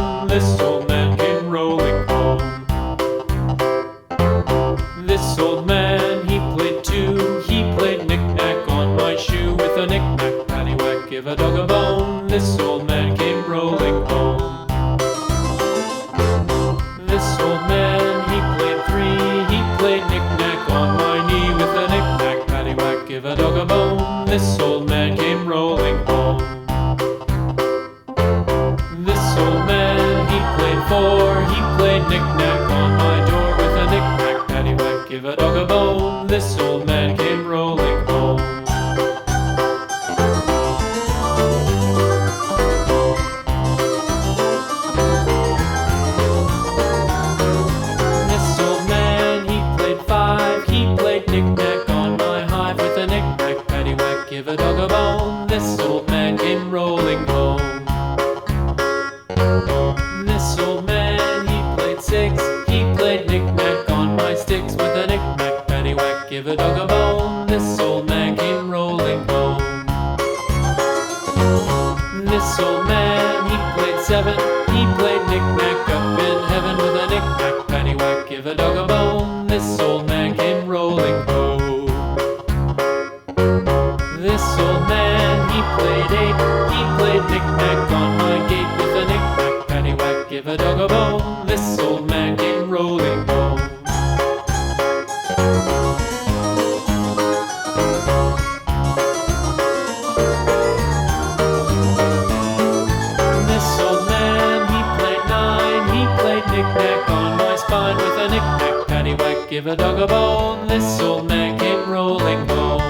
bone. This old man came rolling home. This old man, he played too. He played knick-knack on my shoe. With a knick-knack, paddywhack, give a dog a bone. This old man came rolling home. This old man, he played three. He played knick-knack on my knee. With a knick-knack, paddywhack, give a dog a bone. This old man came rolling home. This old man, he played four. He played knick-knack on my door. With a knick-knack, paddywhack, give a dog a bone. This old man came rolling home. This old man, he played five. He played knick-knack on my hive. With a knick-knack, paddywhack, give a dog a bone. This old man came rolling home. This old man, he played six. He played knick-knack on my sticks. With a knick-knack, paddywhack, give a dog a bone. This old man came rolling home. This old man, he played seven. He played knick-knack up in heaven. With a knick-knack, paddywhack, give a dog a bone. This old man came rolling home. This old man, he played eight. He played knick-knack on my gate. With a knick-knack, paddywhack, give a dog a bone. This old man came rolling home. This old man, he played nine. He played knick-knack on my spine. With a knick-knack, paddywhack, give a dog a bone. This old man came rolling home.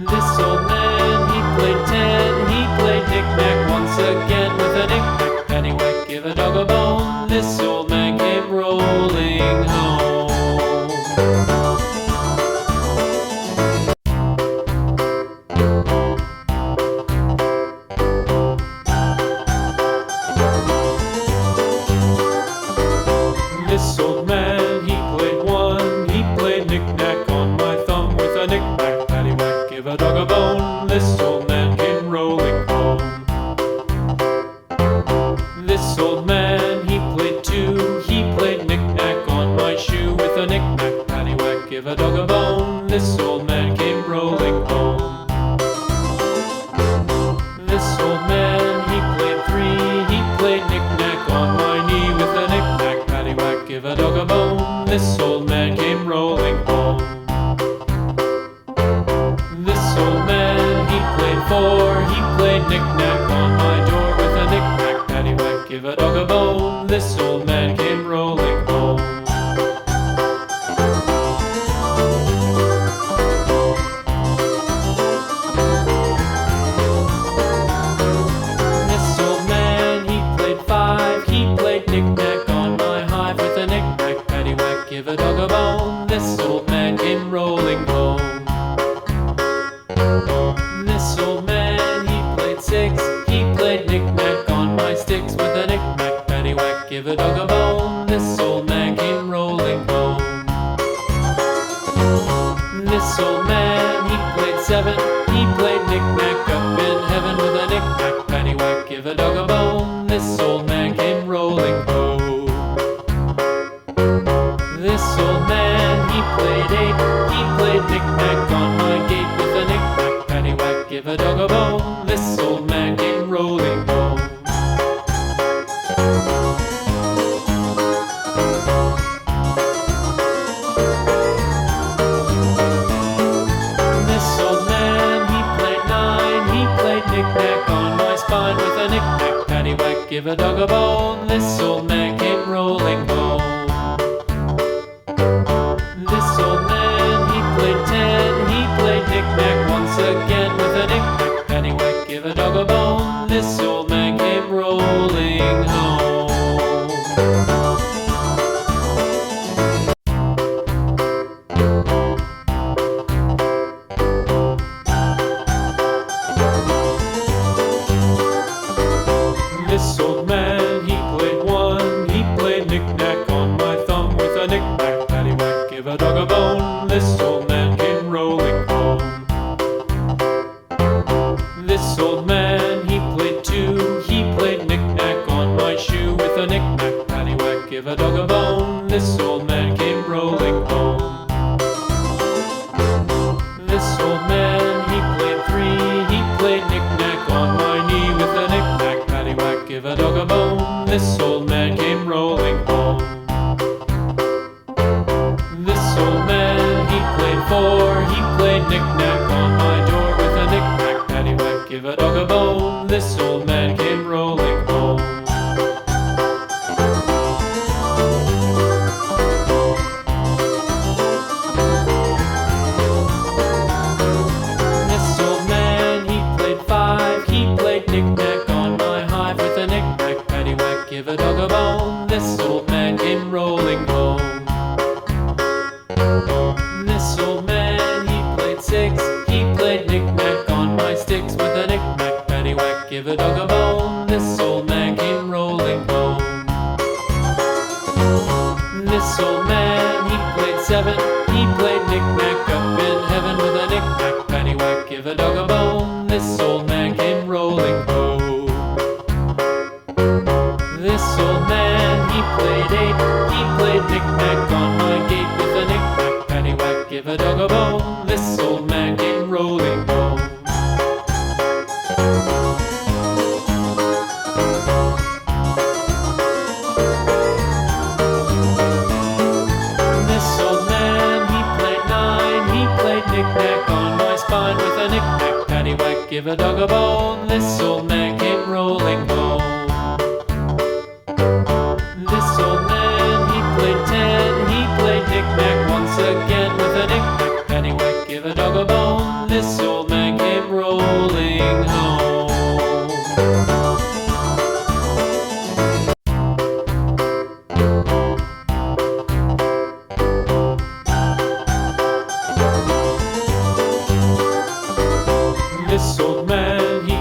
This old man, he played ten. He played knick-knack once again. With a knick-knack, paddywhack, give a dog a bone. This old man came rolling home. This old man, he played one. He played knick-knack on my thumb. With a knick-knack, paddywhack, give a dog a bone. This old man came rolling home. This old man, he played two. He played knick-knack on my shoe. With a knick-knack, paddywhack, give a dog a bone. This old man came rolling home. This old man, he played three. He played knick-knack on my knee. With a knick-knack, paddywhack, give a dog a bone. This old man came rolling home. This old man, he played four. He played knick-knack on my door. With a knick-knack, paddywhack, give a dog a bone. This old man came rolling home. This old man, he played five. He played knick-knack on my hive. With a knick-knack, paddywhack, give a dog a bone. This old man came rolling home. This old man, he played six. He played knick-knack on my sticks. With a knick-knack, paddywhack, give a dog a bone. This old man came rolling home. This old man, he played seven. He played knick-knack up in heaven. With a knick-knack, paddywhack, give a dog a bone. This old man came rolling home. This old man, he played eight. He played knick-knack on my gate. With a knick-knack, paddywhack, give a dog a bone. This old man came rolling home. This old man, he played nine. He played knick-knack on my spine. With a knick-knack, paddywhack, give a dog a bone. This old man came rolling home. This old man, he played ten. He played knick-knack once again. With a knick-knack, paddywhack, give a dog a bone. This old man came rolling home. This old man, he played one. He played knick-knack on my thumb. With a knick-knack, paddywhack, give a dog a bone. This old man came rolling home. This old man, he played two. He played This old man came rolling home. This old man, he played he played knick-knack on my door with a knick-knack, paddywhack, give a dog a bone. This old man came rolling home. This old man, he played he played knick-knack on my hive with a knick-knack, paddywhack, give a dog a bone. This old man came rolling home. This old man, he played he played knick-knack on my sticks with a knick-knack, paddywhack, give a dog a bone. This old man came rolling home. This old man, he played he played knick-knack up in heaven with a knick-knack, paddywhack, give a dog a bone. This old man came rolling home. This old man, he played knick-knack on my gate with a knick-knack, paddywhack, give a dog a bone. This old man came rolling home. This old man, he played knick-knack on my spine with a knick-knack, paddywhack, give a dog a bone. This old man came rolling home. This old man, he played knick-knack once again with a knick-knack, paddywhack, give a dog a bone. This old man came rolling home. This old man, he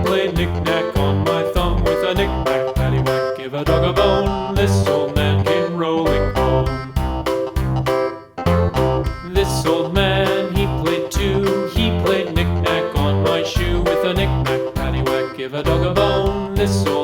played knick-knack on my thumb with a knick-knack, paddywhack, give a dog a bone. This old man came rolling home. This old man, he played knick-knack on my shoe with a knick-knack, paddywhack, give a dog a bone. This old